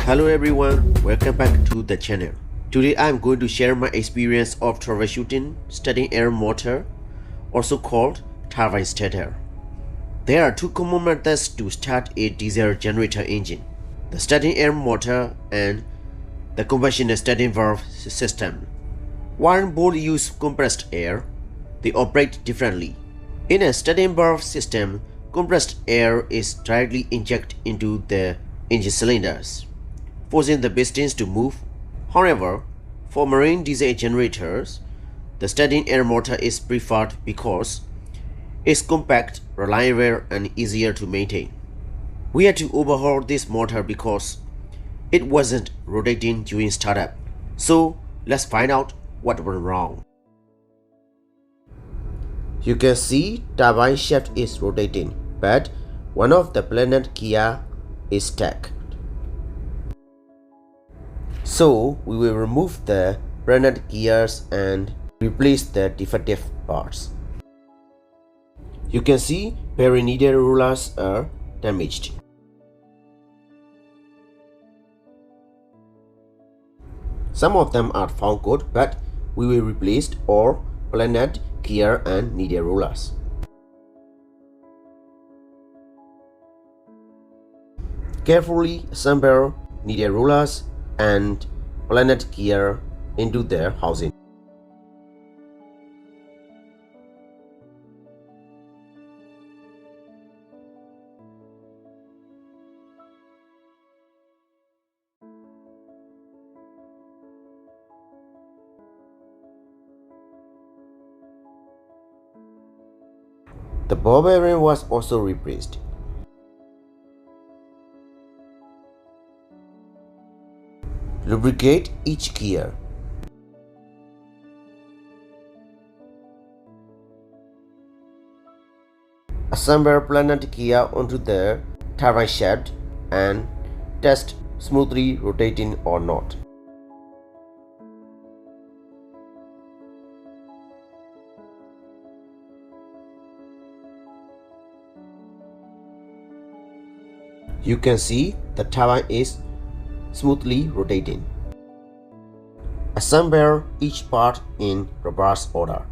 Hello everyone, welcome back to the channel. Today I am going to share my experience of troubleshooting starting air motor, also called turbine starter. There are two common methods to start a diesel generator engine: the starting air motor and the combustion starting valve system. While both use compressed air, they operate differently. In a starting valve system, compressed air is directly injected into the engine cylinders, forcing the pistons to move. However, for marine diesel generators, the starting air motor is preferred because it's compact, reliable, and easier to maintain. We had to overhaul this motor because it wasn't rotating during startup. So let's find out what went wrong. You can see turbine shaft is rotating, but one of the planet gear is stuck. So we will remove the planet gears and replace the defective parts. You can see needle rollers are damaged. Some of them are found good, but we will replace all planet gear and needle rollers. Carefully assemble needle rollers and planet gear into their housing. The ball bearing was also replaced. Lubricate each gear. Assemble planet gear onto the turbine shaft and test smoothly rotating or not. You can see the turbine is smoothly rotating. Assemble each part in reverse order.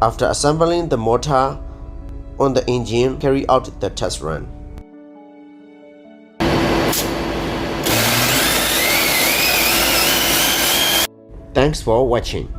After assembling the motor on the engine, carry out the test run. Thanks for watching.